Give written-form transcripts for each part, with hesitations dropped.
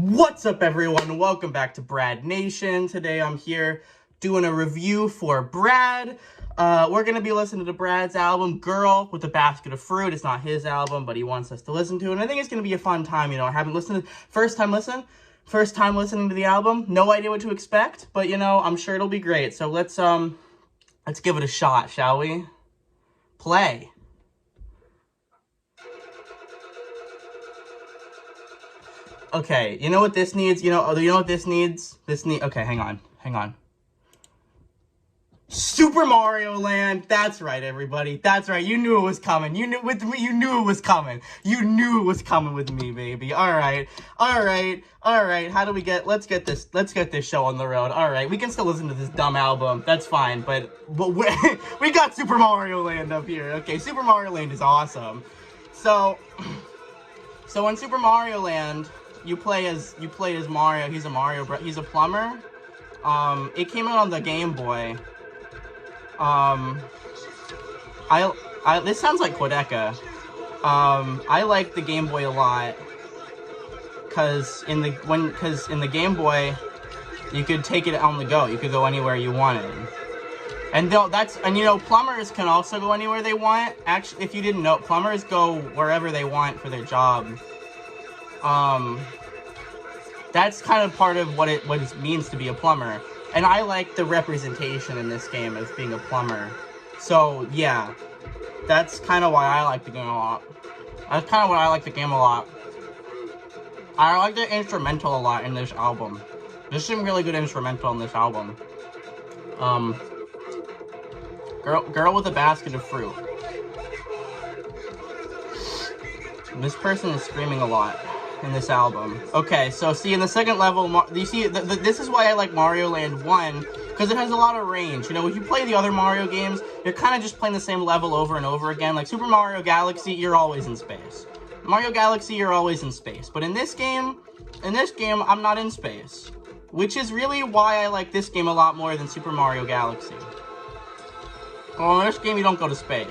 What's up, everyone? Welcome back to Brad Nation. Today I'm here doing a review for Brad. We're going to be listening to Brad's album, Girl with a Basket of Fruit. It's not his album, but he wants us to listen to it. And I think it's going to be a fun time. You know, I haven't listened to first time listening to the album. No idea what to expect, but you know, I'm sure it'll be great. So let's give it a shot, shall we? Play. Okay, you know what this needs? You know what this needs? Okay, hang on. Super Mario Land. That's right, everybody. That's right. You knew it was coming. You knew it was coming. You knew it was coming with me, baby. All right. Let's get this show on the road. All right. We can still listen to this dumb album. That's fine, but we got Super Mario Land up here. Okay, Super Mario Land is awesome. So in Super Mario Land, you play as Mario. He's a plumber. It came out on the Game Boy. This sounds like Quadeca. I like the Game Boy a lot, cause in the Game Boy, you could take it on the go. You could go anywhere you wanted. And you know, plumbers can also go anywhere they want. Actually, if you didn't know, plumbers go wherever they want for their job. That's kind of part of what it means to be a plumber. And I like the representation in this game as being a plumber. So, yeah. That's kind of why I like the game a lot. That's kind of why I like the game a lot. I like the instrumental a lot in this album. There's some really good instrumental in this album. Girl with a Basket of Fruit. This person is screaming a lot in this album. Okay, so see, in the second level, you see, this is why I like Mario Land 1, because it has a lot of range. You know, if you play the other Mario games, you're kind of just playing the same level over and over again. Like Super Mario Galaxy, you're always in space. Mario Galaxy, you're always in space. But in this game, I'm not in space. Which is really why I like this game a lot more than Super Mario Galaxy. Well, in this game, you don't go to space.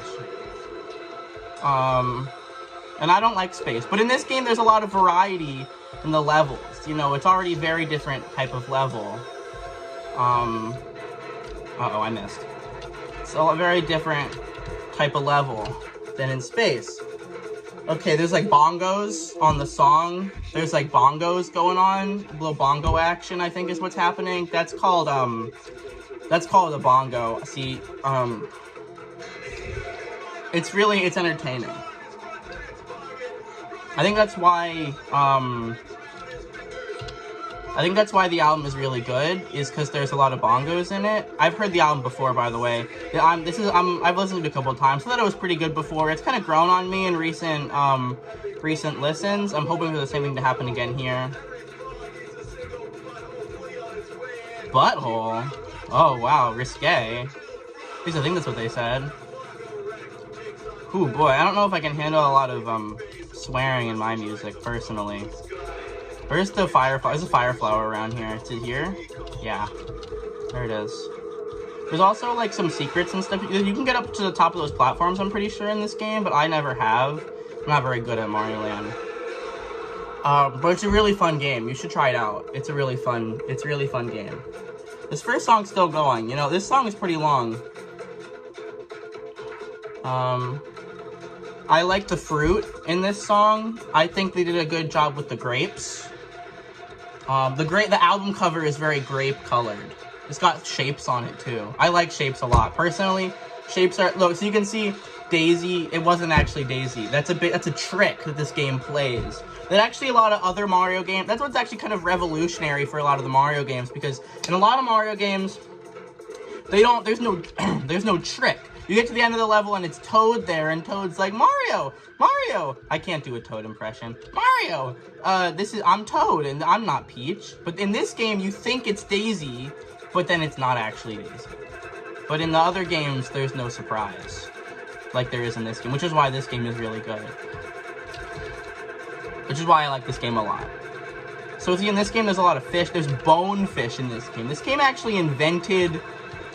And I don't like space. But in this game, there's a lot of variety in the levels. You know, it's already a very different type of level. Uh-oh, I missed. It's a very different type of level than in space. Okay, there's like bongos on the song. There's like bongos going on. A little bongo action, I think, is what's happening. That's called a bongo. See, it's entertaining. I think that's why the album is really good, is because there's a lot of bongos in it. I've heard the album before, by the way. I've listened to it a couple of times. I thought it was pretty good before. It's kind of grown on me in recent listens. I'm hoping for the same thing to happen again here. Butthole. Oh wow, risque. At least I think that's what they said. Ooh boy, I don't know if I can handle a lot of swearing in my music, personally. Where's the fireflower? There's a fireflower around here. Is it here? Yeah. There it is. There's also, like, some secrets and stuff. You can get up to the top of those platforms, I'm pretty sure, in this game, but I never have. I'm not very good at Mario Land. But it's a really fun game. You should try it out. It's a really fun game. This first song's still going. You know, this song is pretty long. I like the fruit in this song. I think they did a good job with the grapes. The album cover is very grape colored. It's got shapes on it too. I like shapes a lot. Personally, shapes are, look, so you can see Daisy, it wasn't actually Daisy. That's a trick that this game plays. That actually a lot of other Mario games, that's what's actually kind of revolutionary for a lot of the Mario games, because in a lot of Mario games, there's no trick. You get to the end of the level and it's Toad there, and Toad's like, Mario! I can't do a Toad impression. Mario! I'm Toad, and I'm not Peach. But in this game, you think it's Daisy, but then it's not actually Daisy. But in the other games, there's no surprise, like there is in this game, which is why this game is really good. Which is why I like this game a lot. So see, in this game, there's a lot of fish. There's bonefish in this game. This game actually invented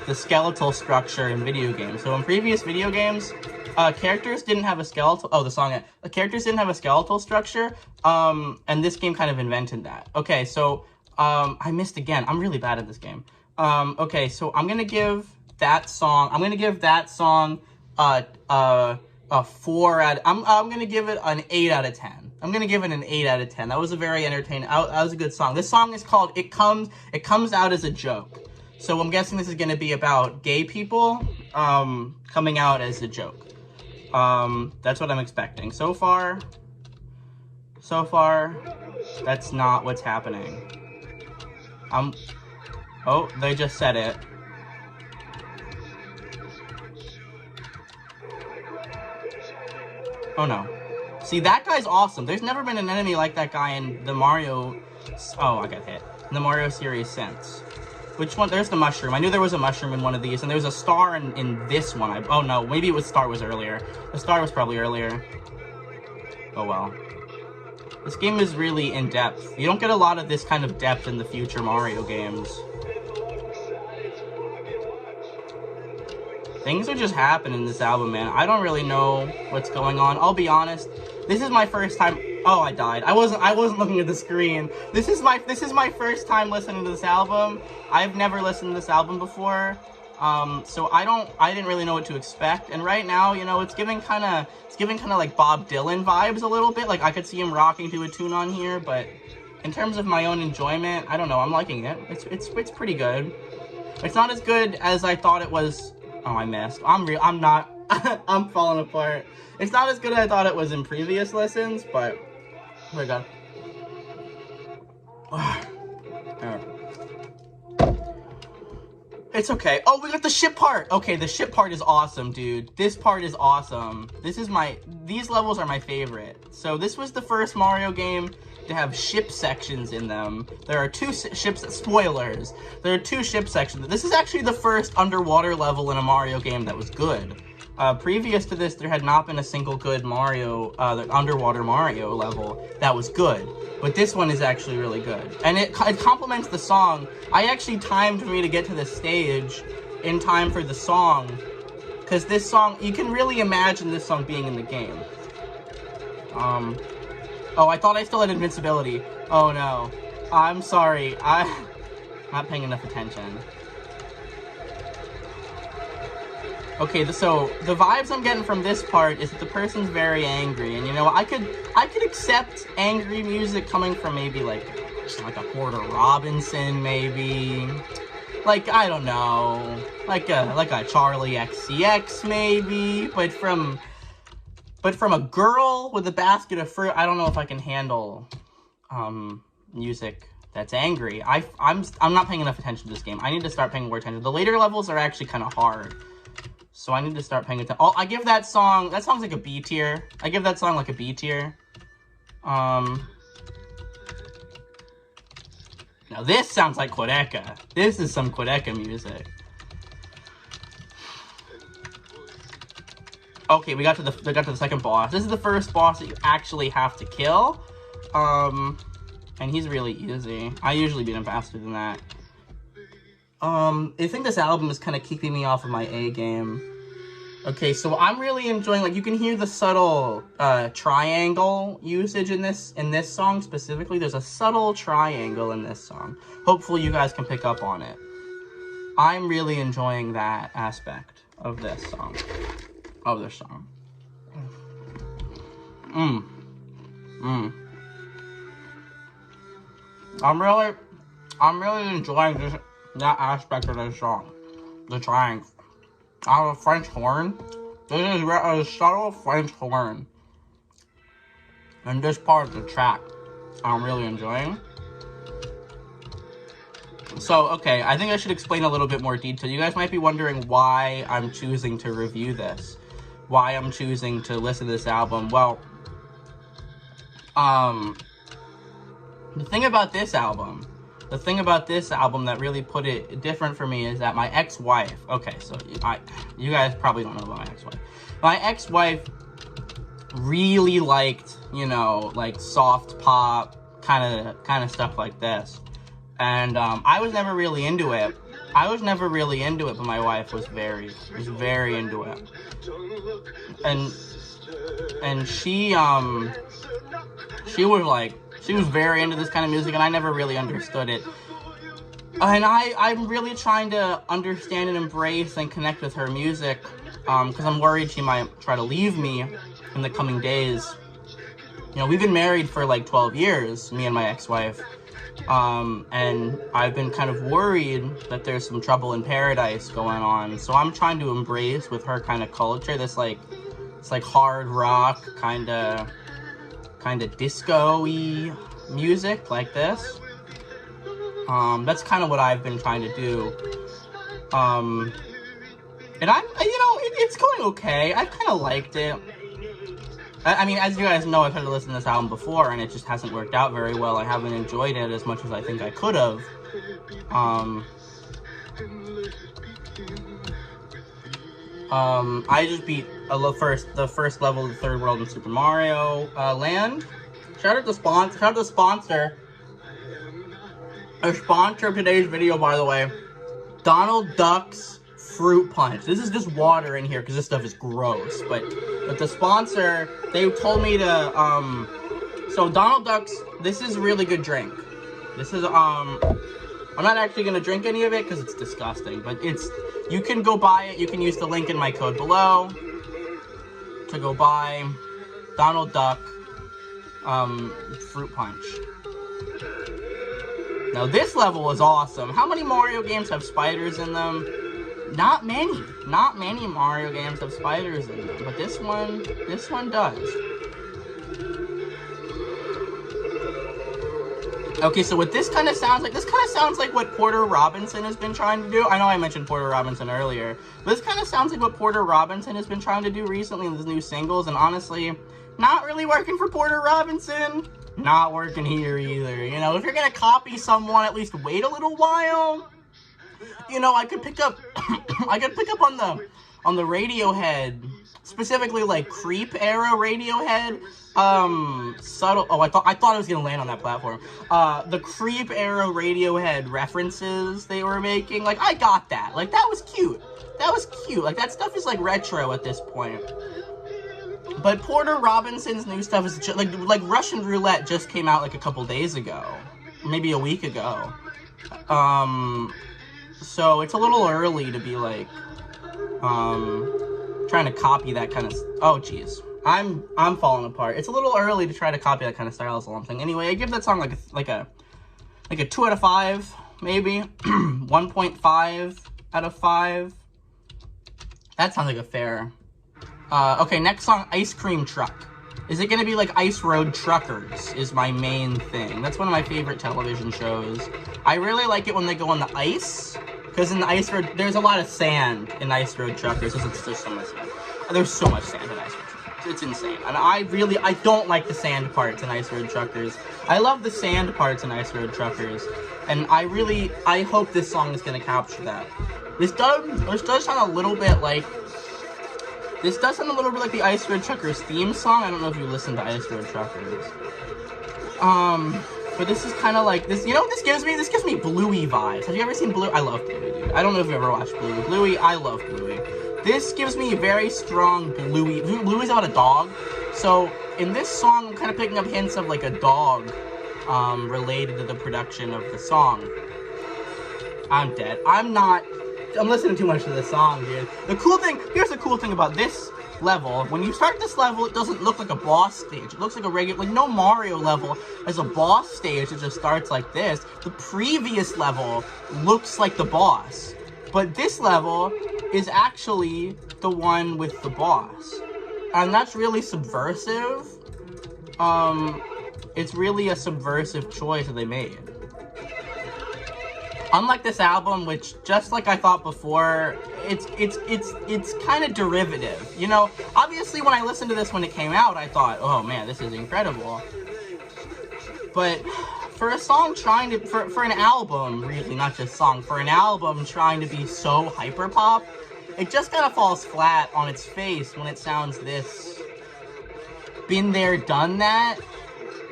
the skeletal structure in video games. So in previous video games, characters didn't have a skeletal... Oh, the song... The characters didn't have a skeletal structure, and this game kind of invented that. Okay, so, I missed again. I'm really bad at this game. Okay, so I'm gonna give that song... I'm gonna give that song a 4 out... I'm gonna give it an 8 out of 10. I'm gonna give it an 8 out of 10. That was a very entertaining... That was a good song. This song is called It Comes Out as a Joke. So I'm guessing this is gonna be about gay people, coming out as a joke. That's what I'm expecting. So far, that's not what's happening. Oh, they just said it. Oh no. See, that guy's awesome. There's never been an enemy like that guy in the Mario... Oh, I got hit. In the Mario series since. Which one? There's the mushroom. I knew there was a mushroom in one of these, and there was a star in this one. Oh no, maybe it was star was earlier. The star was probably earlier. Oh well. This game is really in-depth. You don't get a lot of this kind of depth in the future Mario games. Things are just happening in this album, man. I don't really know what's going on. I'll be honest. This is my first time... Oh, I died. I wasn't looking at the screen. This is my first time listening to this album. I've never listened to this album before. So I didn't really know what to expect. And right now, you know, it's giving kind of like Bob Dylan vibes a little bit. Like I could see him rocking to a tune on here, but in terms of my own enjoyment, I don't know. I'm liking it. It's pretty good. It's not as good as I thought it was. Oh, I missed. I'm not. I'm falling apart. It's not as good as I thought it was in previous listens, but oh my god. It's okay. Oh, we got the ship part. Okay, the ship part is awesome, dude. This part is awesome. These levels are my favorite. So this was the first Mario game to have ship sections in them. There are 2 ships, spoilers. There are 2 ship sections. This is actually the first underwater level in a Mario game that was good. Previous to this, there had not been a single good Mario, underwater Mario level that was good. But this one is actually really good. And it complements the song. I actually timed for me to get to this stage in time for the song. Because this song, you can really imagine this song being in the game. Oh, I thought I still had invincibility. Oh no. I'm sorry. I'm not paying enough attention. Okay, so the vibes I'm getting from this part is that the person's very angry, and you know, I could accept angry music coming from maybe like a Porter Robinson, maybe, like I don't know, like a Charlie XCX maybe, but from a girl with a basket of fruit, I don't know if I can handle music that's angry. I'm not paying enough attention to this game. I need to start paying more attention. The later levels are actually kind of hard. So I need to start paying attention. Oh, I give that song's like a B tier. I give that song like a B tier. Now this sounds like Quadeca. This is some Quadeca music. Okay, we got to the second boss. This is the first boss that you actually have to kill. And he's really easy. I usually beat him faster than that. I think this album is kind of keeping me off of my A game. Okay, so I'm really enjoying, like, you can hear the subtle, triangle usage in this song specifically. There's a subtle triangle in this song. Hopefully you guys can pick up on it. I'm really enjoying that aspect of this song. I'm really enjoying that aspect of the song. The triangle. I have a French horn. This is a subtle French horn. And this part of the track, I'm really enjoying. So, okay, I think I should explain a little bit more detail. You guys might be wondering why I'm choosing to review this. Why I'm choosing to listen to this album. Well, the thing about this album that really put it different for me is that my ex-wife, okay, so you guys probably don't know about my ex-wife. My ex-wife really liked, you know, like soft pop, kind of stuff like this. And I was never really into it. I was never really into it, but my wife was very into it. And she was very into this kind of music, and I never really understood it. And I'm really trying to understand and embrace and connect with her music, because I'm worried she might try to leave me in the coming days. You know, we've been married for like 12 years, me and my ex-wife, and I've been kind of worried that there's some trouble in paradise going on. So I'm trying to embrace with her kind of culture, this like, it's like hard rock, kind of disco-y music like this. That's kind of what I've been trying to do. And it's going okay. I've kind of liked it. I mean, as you guys know, I've had to listen to this album before, and it just hasn't worked out very well. I haven't enjoyed it as much as I think I could have. I just beat the first level of the third world in Super Mario Land. Shout out to the sponsor. A sponsor of today's video, by the way, Donald Duck's Fruit Punch. This is just water in here because this stuff is gross. But the sponsor, they told me to, so Donald Duck's, this is a really good drink. This is, I'm not actually going to drink any of it because it's disgusting. But you can go buy it. You can use the link in my code below to go buy Donald Duck, Fruit Punch. Now this level is awesome. How many Mario games have spiders in them? Not many. Not many Mario games have spiders in them, but this one does. Okay, so what this kind of sounds like what Porter Robinson has been trying to do. I know I mentioned Porter Robinson earlier, but this kind of sounds like what Porter Robinson has been trying to do recently in his new singles, and honestly, not really working for Porter Robinson. Not working here either. You know, if you're gonna copy someone, at least wait a little while. You know, I could pick up on the Radiohead, specifically like Creep era Radiohead. Subtle. Oh, I thought I was gonna land on that platform. The Creep era Radiohead references they were making, like I got that. Like that was cute. That was cute. Like that stuff is like retro at this point. But Porter Robinson's new stuff is just, like Russian Roulette just came out like a couple days ago, maybe a week ago. So it's a little early to be like, trying to copy that kind of. Oh, jeez, I'm falling apart. It's a little early to try to copy that kind of style, is all I'm saying. Anyway, I give that song like a 2 out of 5, maybe 1.5 out of 5. That sounds like a fair. Okay, next song, Ice Cream Truck. Is it gonna be like Ice Road Truckers is my main thing. That's one of my favorite television shows. I really like it when they go on the ice, because in the Ice Road, there's a lot of sand in Ice Road Truckers. There's so much sand. There's so much sand in Ice Road Truckers. It's insane. And I don't like the sand parts in Ice Road Truckers. I love the sand parts in Ice Road Truckers. And I hope this song is gonna capture that. This does sound a little bit like the Ice Road Truckers theme song. I don't know if you listen to Ice Road Truckers. But this is kind of like this. You know what this gives me? This gives me Bluey vibes. Have you ever seen Bluey? I love Bluey, dude. I don't know if you ever watched Bluey. Bluey, I love Bluey. This gives me very strong Bluey. Bluey's about a dog. So in this song, I'm kind of picking up hints of like a dog, related to the production of the song. I'm dead. I'm listening too much to this song, dude. Here's the cool thing about this level. When you start this level, it doesn't look like a boss stage. It looks like a regular, like no Mario level has a boss stage that just starts like this. The previous level looks like the boss. But this level is actually the one with the boss. And that's really subversive. It's really a subversive choice that they made. Unlike this album, which, just like I thought before, it's kind of derivative. You know, obviously when I listened to this when it came out, I thought, oh man, this is incredible. But for a song trying to, for an album, really, not just song, for an album trying to be so hyperpop, it just kind of falls flat on its face when it sounds this. Been there, done that.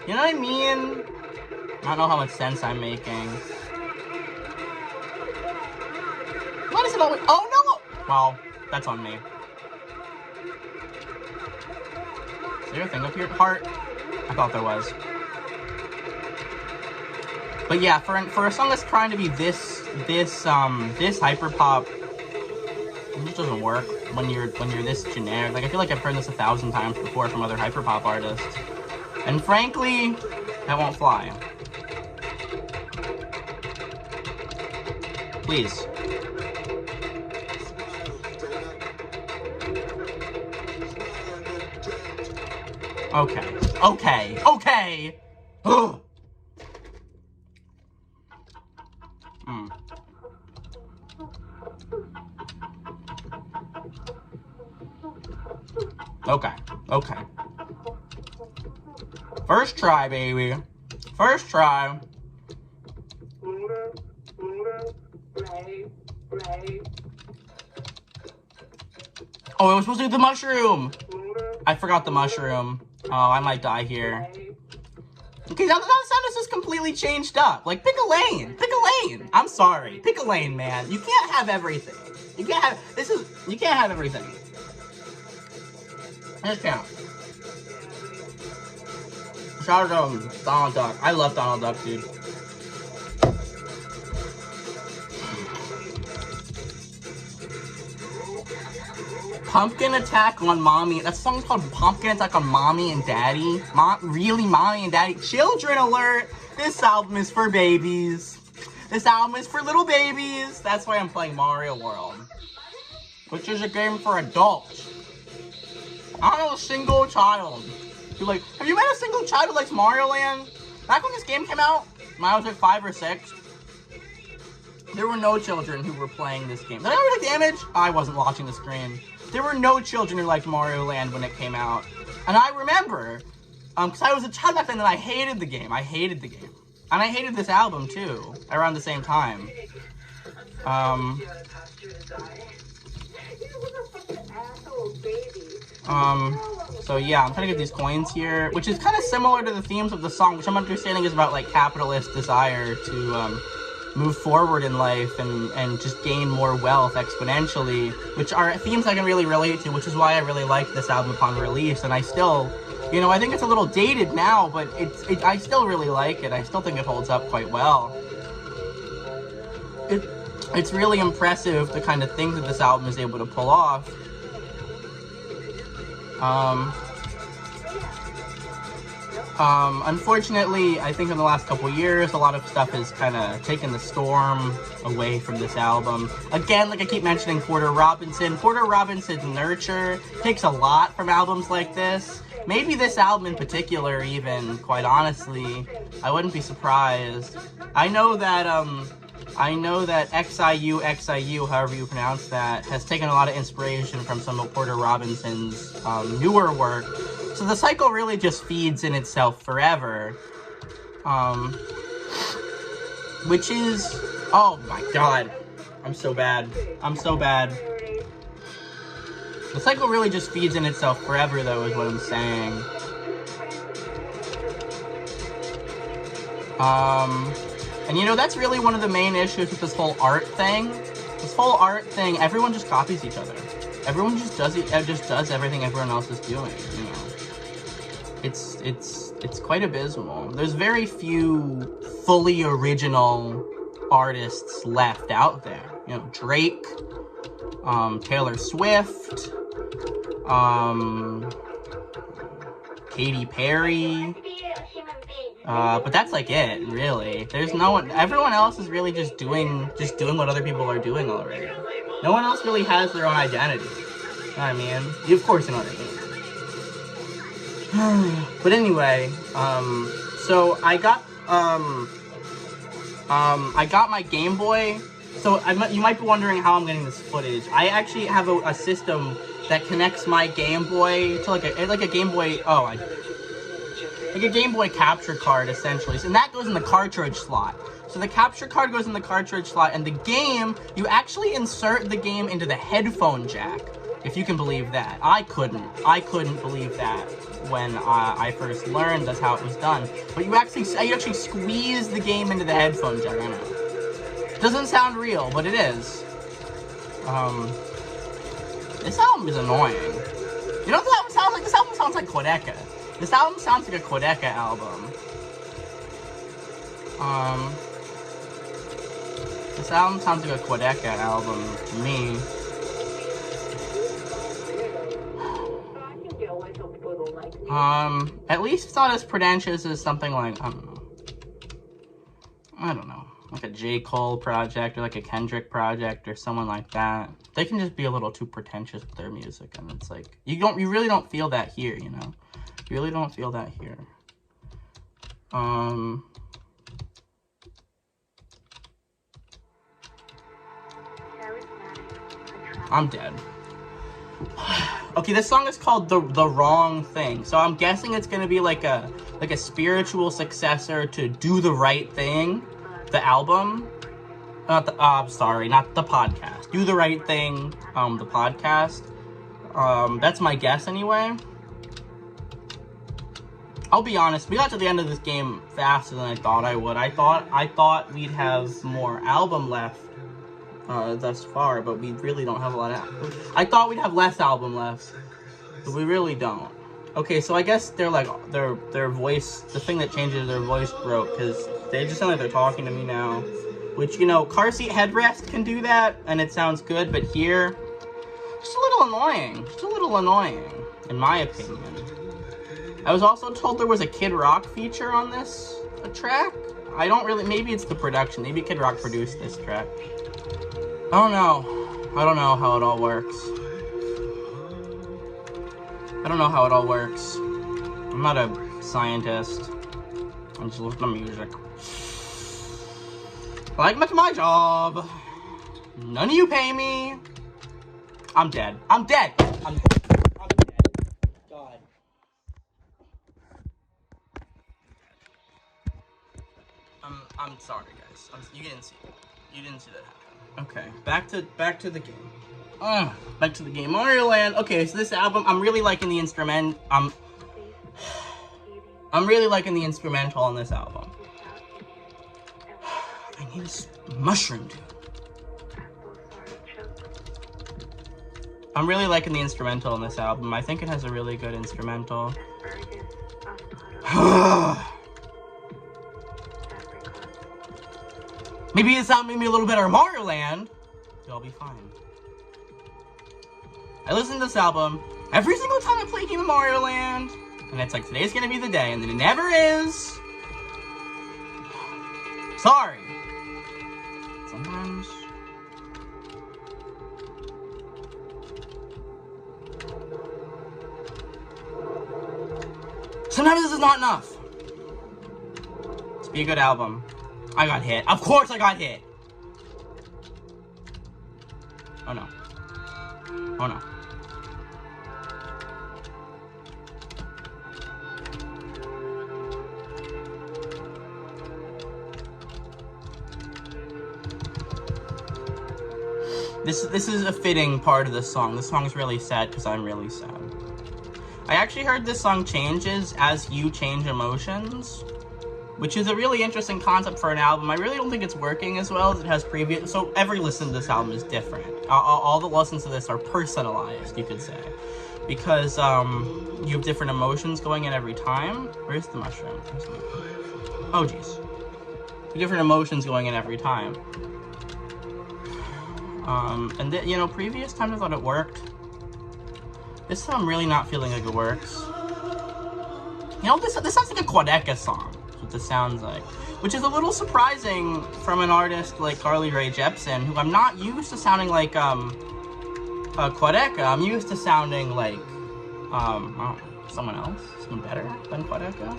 You know what I mean? I don't know how much sense I'm making. Why does it always... Oh, no! Well, that's on me. Is there a thing up here? Heart? I thought there was. But yeah, for a song that's trying to be this hyperpop, it just doesn't work when you're this generic. Like, I feel like I've heard this 1,000 times before from other hyperpop artists. And frankly, that won't fly. Please. Okay. Okay. Okay! Ugh! Okay. Okay. First try, baby. First try. Oh, it was supposed to be the mushroom! I forgot the mushroom. Oh, I might die here. Okay, now the sound is just completely changed up. Like, pick a lane. Pick a lane. I'm sorry. Pick a lane, man. You can't have everything. You can't have... You can't have everything. Just can't. Shout out to Donald Duck. I love Donald Duck, dude. Pumpkin Attack on Mommy. That song's called Pumpkin Attack on Mommy and Daddy. Really, Mommy and Daddy? Children alert! This album is for babies. This album is for little babies. That's why I'm playing Mario World, which is a game for adults. I don't know a single child who have you met a single child who likes Mario Land? Back when this game came out, when I was like 5 or 6, there were no children who were playing this game. Did I take damage? I wasn't watching the screen. There were no children who liked Mario Land when it came out. And I remember, because I was a child back then and I hated the game. I hated the game. And I hated this album too, around the same time. So yeah, I'm trying to get these coins here, which is kind of similar to the themes of the song, which I'm understanding is about, like, capitalist desire to, move forward in life and just gain more wealth exponentially, which are themes I can really relate to, which is why I really liked this album upon release, and I still, I think it's a little dated now, but I still really like it. I still think it holds up quite well. It's really impressive the kind of things that this album is able to pull off. Unfortunately, I think in the last couple years, a lot of stuff has kind of taken the storm away from this album. Again, like I keep mentioning, Porter Robinson. Porter Robinson's nurture takes a lot from albums like this. Maybe this album in particular, even, quite honestly. I wouldn't be surprised. I know that XIU, however you pronounce that, has taken a lot of inspiration from some of Porter Robinson's newer work. So the cycle really just feeds in itself forever. Which is... Oh my god. I'm so bad. I'm so bad. The cycle really just feeds in itself forever, though, is what I'm saying. And that's really one of the main issues with this whole art thing. This whole art thing, everyone just copies each other. Everyone just does everything everyone else is doing, It's quite abysmal. There's very few fully original artists left out there. Drake, Taylor Swift, Katy Perry, but that's like it, really. There's no one. Everyone else is really just doing what other people are doing already. No one else really has their own identity. You know what I mean? Of course, you know what I mean. But anyway, so I got my Game Boy. So you might be wondering how I'm getting this footage. I actually have a system that connects my Game Boy to like a Game Boy. Like a Game Boy capture card, essentially. And that goes in the cartridge slot. So the capture card goes in the cartridge slot, and the game, you actually insert the game into the headphone jack, if you can believe that. I couldn't believe that when I first learned that's how it was done. But you actually squeeze the game into the headphone jack. I know. Doesn't sound real, but it is. This album is annoying. You know what this album sounds like? This album sounds like Quadeca. This album sounds like a Quadeca album. This album sounds like a Quadeca album to me. At least it's not as pretentious as something like, I don't know, like a J. Cole project or like a Kendrick project or someone like that. They can just be a little too pretentious with their music, and it's like, you really don't feel that here, you know? You really don't feel that here. I'm dead. Okay, this song is called The Wrong Thing. So I'm guessing it's gonna be like a spiritual successor to Do the Right Thing, the album. Not the podcast. Do the Right Thing, the podcast. That's my guess anyway. I'll be honest, we got to the end of this game faster than I thought I would. I thought we'd have more album left thus far, but we really don't have a lot of. I thought we'd have less album left, but we really don't. Okay, so I guess they're like their voice, the thing that changes their voice broke, because they just sound like they're talking to me now. Which, you know, car seat headrest can do that, and it sounds good, but here, just a little annoying. Just a little annoying, in my opinion. I was also told there was a Kid Rock feature on this track. I don't really, maybe it's the production. Maybe Kid Rock produced this track. I don't know. I don't know how it all works. I don't know how it all works. I'm not a scientist. I just listen to music. Like my job. None of you pay me. I'm dead. I'm dead. I'm dead. God. I'm sorry, guys. You didn't see that. You didn't see that happen. Okay, back to the game. Back to the game. Mario Land. Okay, so this album, I'm really liking the instrument. I'm really liking the instrumental on this album. I need a mushroom, dude. I'm really liking the instrumental on this album. I think it has a really good instrumental. Maybe this album made me a little better at Mario Land. You'll be fine. I listen to this album every single time I play a game of Mario Land, and it's like, today's gonna be the day, and then it never is. Sorry. Sometimes. Sometimes this is not enough to be a good album. I got hit. Of course I got hit. Oh no. Oh no. This is a fitting part of the song. This song is really sad because I'm really sad. I actually heard this song changes as you change emotions, which is a really interesting concept for an album. I really don't think it's working as well as it has previous. So every listen to this album is different. All the listens to this are personalized, you could say, because you have different emotions going in every time. Where's the mushroom? Oh jeez, different emotions going in every time. And you know, previous times I thought it worked. This time I'm really not feeling like it works. You know, this sounds like a Quadeca song. That's what this sounds like. Which is a little surprising from an artist like Carly Rae Jepsen, who I'm not used to sounding like Quadeca. I'm used to sounding like I don't know, someone else, someone better than Quadeca.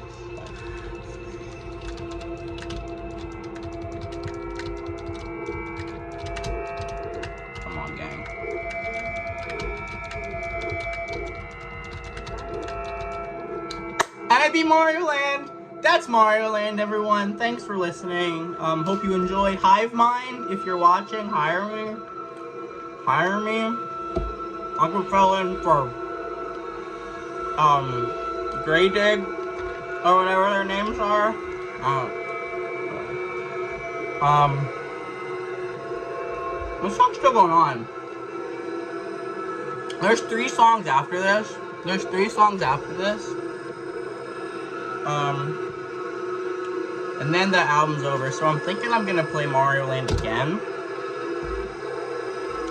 Come on, gang. Happy Mario Land! That's Mario Land, everyone. Thanks for listening. Hope you enjoyed. Hive Mind, if you're watching, hire me. Hire me. I could fill in for Grey Dig or whatever their names are. This song's still going on. There's 3 songs after this. There's 3 songs after this. And then the album's over. So I'm thinking I'm gonna play Mario Land again.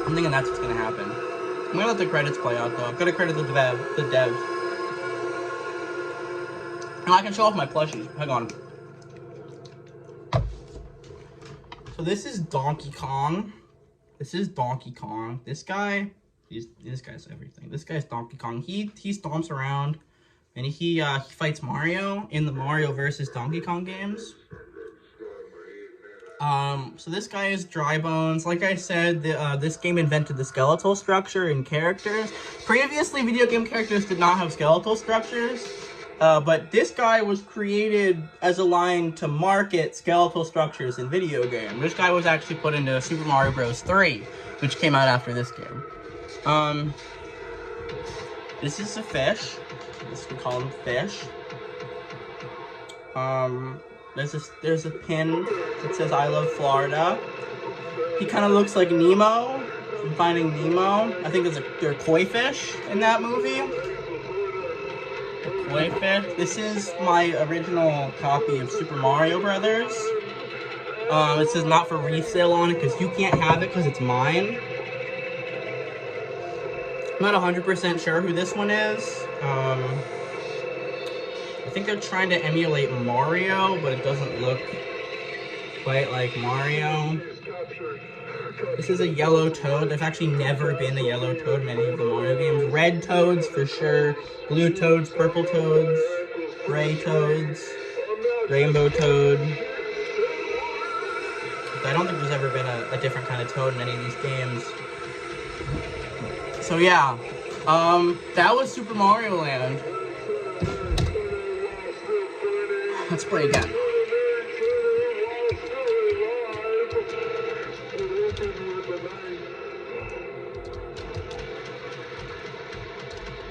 I'm thinking that's what's gonna happen. I'm gonna let the credits play out though. I'm gonna credit the devs. And I can show off my plushies. Hang on. So this is Donkey Kong. This is Donkey Kong. This guy's everything. This guy's Donkey Kong. He stomps around and he fights Mario in the Mario versus Donkey Kong games. So this guy is Dry Bones. Like I said, this game invented the skeletal structure in characters. Previously, video game characters did not have skeletal structures. But this guy was created as a line to market skeletal structures in video games. This guy was actually put into Super Mario Bros. 3, which came out after this game. This is a fish. We call him Fish. There's a pin that says I love Florida. He kind of looks like Nemo from Finding Nemo. I think they're koi fish in that movie. Koi fish. This is my original copy of Super Mario Brothers. It says not for resale on it because you can't have it because it's mine. I'm not 100% sure who this one is. I think they're trying to emulate Mario, but it doesn't look quite like Mario. This is a yellow toad. There's actually never been a yellow toad in any of the Mario games. Red toads for sure. Blue toads, purple toads, gray toads, rainbow toad. But I don't think there's ever been a different kind of toad in any of these games. So yeah, that was Super Mario Land. Let's play again.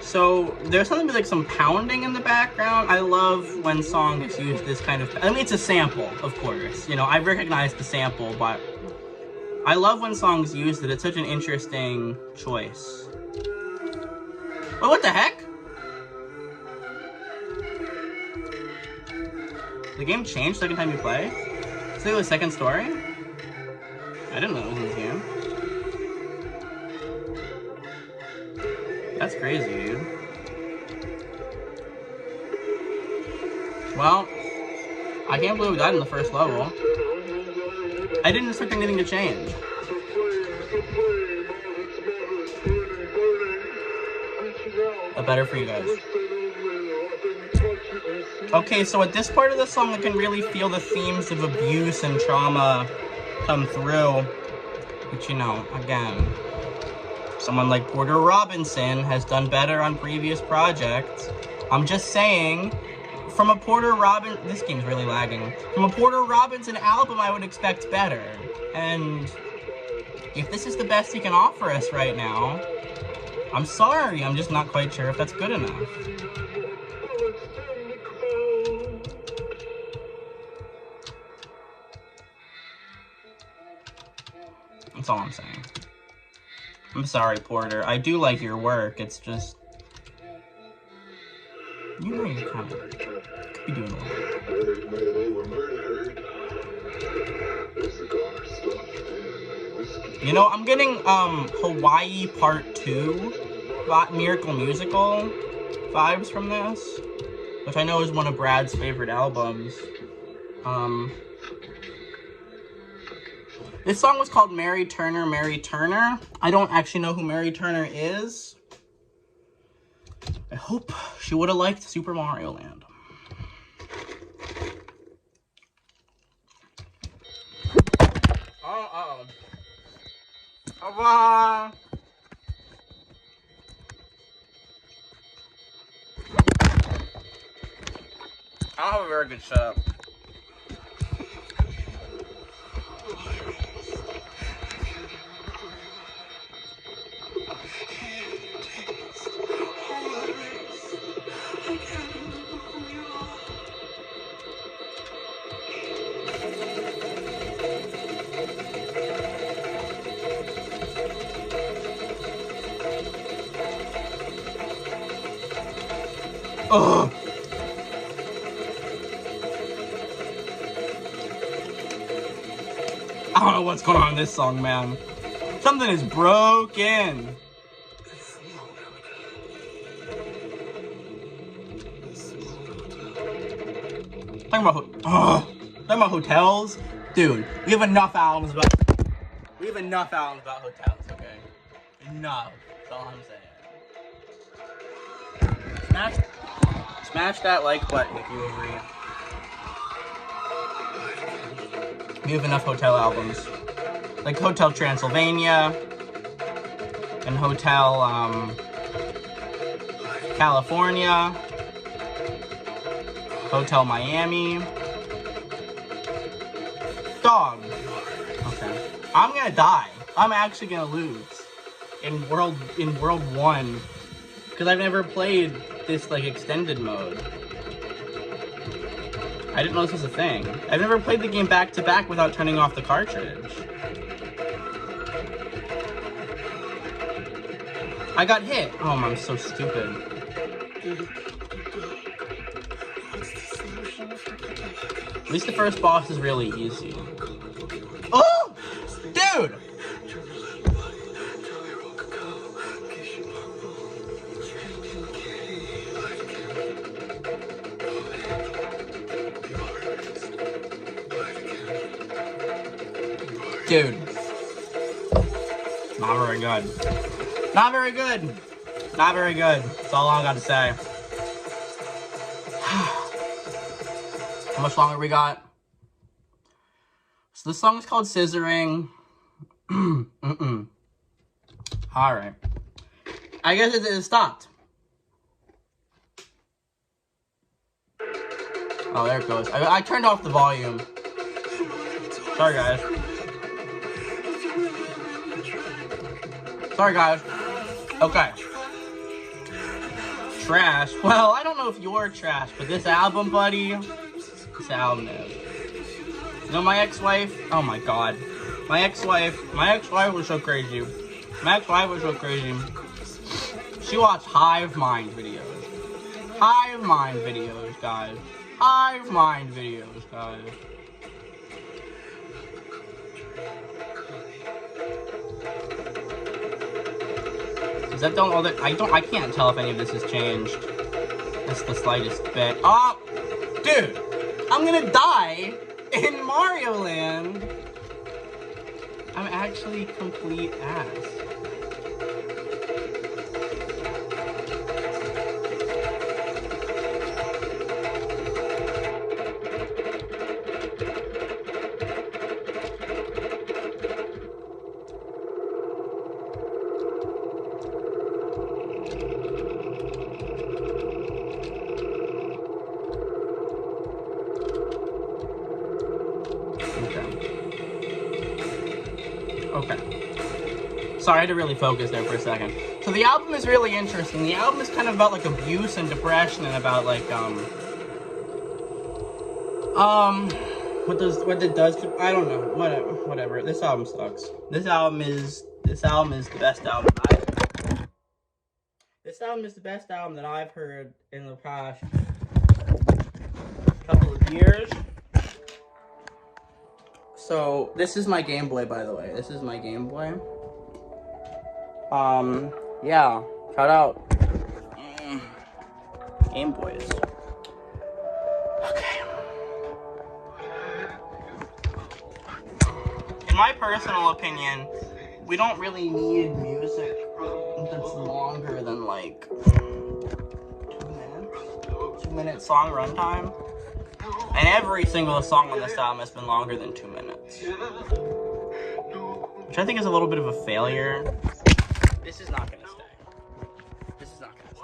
So there's something like some pounding in the background. I love when songs use this kind of, I mean, it's a sample, of course. You know, I recognize the sample, but I love when songs use it. It's such an interesting choice. Well, what the heck? The game changed second time you play? Is it a second story? I didn't know it was in this game. That's crazy, dude. Well, I can't believe we died in the first level. I didn't expect anything to change. But better for you guys. Okay, so at this part of the song, I can really feel the themes of abuse and trauma come through. But you know, again, someone like Porter Robinson has done better on previous projects. I'm just saying, from a Porter Robinson, this game's really lagging. From a Porter Robinson album, I would expect better. And if this is the best he can offer us right now, I'm sorry, I'm just not quite sure if that's good enough. That's all I'm saying. I'm sorry, Porter. I do like your work. It's just, you know, you kind of could be doing a little. You know, I'm getting Hawaii Part 2 Miracle Musical vibes from this, which I know is one of Brad's favorite albums. This song was called Mary Turner, Mary Turner. I don't actually know who Mary Turner is. I hope she would have liked Super Mario Land. Uh-oh. I don't have a very good setup. Ugh. I don't know what's going on in this song, man. Something is broken. Talking about hotels, dude. We have enough albums about hotels. Okay, enough. That's all I'm saying. Smash that like button if you agree. We have enough hotel albums, like Hotel Transylvania and Hotel California. Hotel Miami. Dog. Okay. I'm gonna die. I'm actually gonna lose in World 1 because I've never played this like extended mode. I didn't know this was a thing. I've never played the game back to back without turning off the cartridge. I got hit. Oh, I'm so stupid. At least the first boss is really easy. Oh! Dude! Dude. Not very good. Not very good. Not very good. That's all I got to say. How much longer we got? So this song is called Scissoring. Alright. I guess it stopped. Oh, there it goes. I turned off the volume. Sorry, guys. Sorry, guys. Okay. Trash. Well, I don't know if you're trash, but this album, buddy. This album is. You know, my ex-wife. Oh my god. My ex-wife was so crazy. She watched Hive Mind videos. Hive Mind videos, guys. Hive Mind videos, guys. Is that all that I can't tell if any of this has changed. That's the slightest bit. Oh, dude, I'm gonna die in Mario Land. I'm actually complete ass. Okay. Sorry, I had to really focus there for a second. So the album is really interesting. The album is kind of about like abuse and depression and about like what it does to, I don't know, whatever. This album sucks. This album is the best album This album is the best album that I've heard in the past couple of years. So, this is my Game Boy, by the way. This is my Game Boy. Yeah. Shout out. Game Boys. Okay. In my personal opinion, we don't really need music that's longer than, like, 2 minutes. 2-minute song runtime. And every single song on this album has been longer than 2 minutes. Which I think is a little bit of a failure. This is not gonna stay. This is not gonna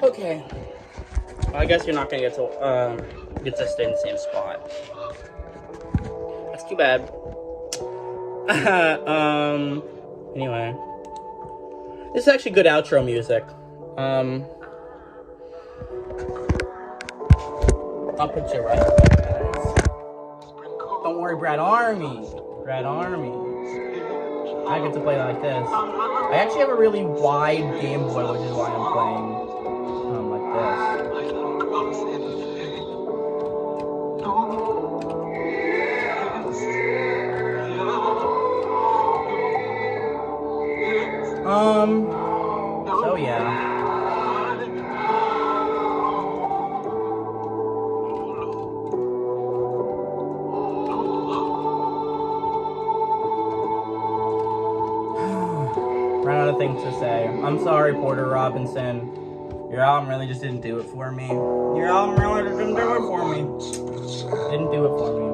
stay. Okay. Well, I guess you're not gonna get to stay in the same spot. That's too bad. Anyway. This is actually good outro music. I'll put you right there, guys. Don't worry, Brad Army. Brad Army. I get to play like this. I actually have a really wide Game Boy, which is why I'm playing like this. So yeah. Ran out of things to say. I'm sorry, Porter Robinson. Your album really just didn't do it for me. Your album really just didn't do it for me. Didn't do it for me.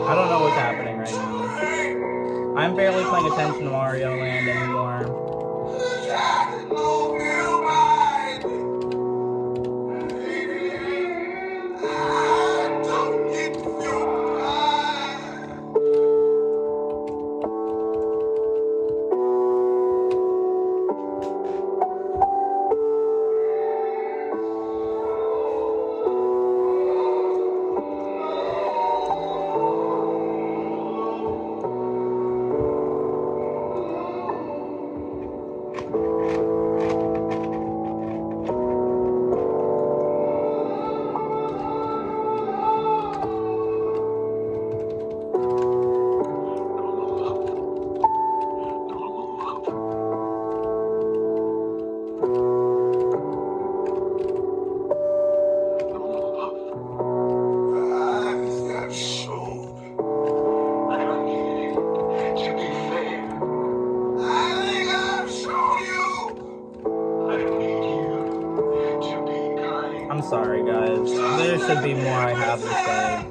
I don't know what's happening right now. I'm barely paying attention to Mario Land anymore. I'm sorry, guys. There should be more I have to say.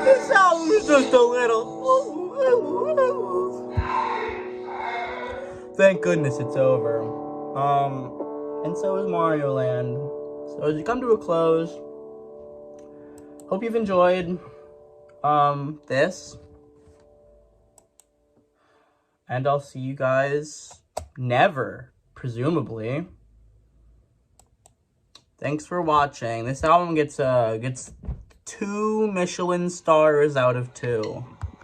This album is just a little. Thank goodness it's over. And so is Mario Land. So as we come to a close, hope you've enjoyed this. And I'll see you guys never, presumably. Thanks for watching. This album gets 2 Michelin stars out of 2.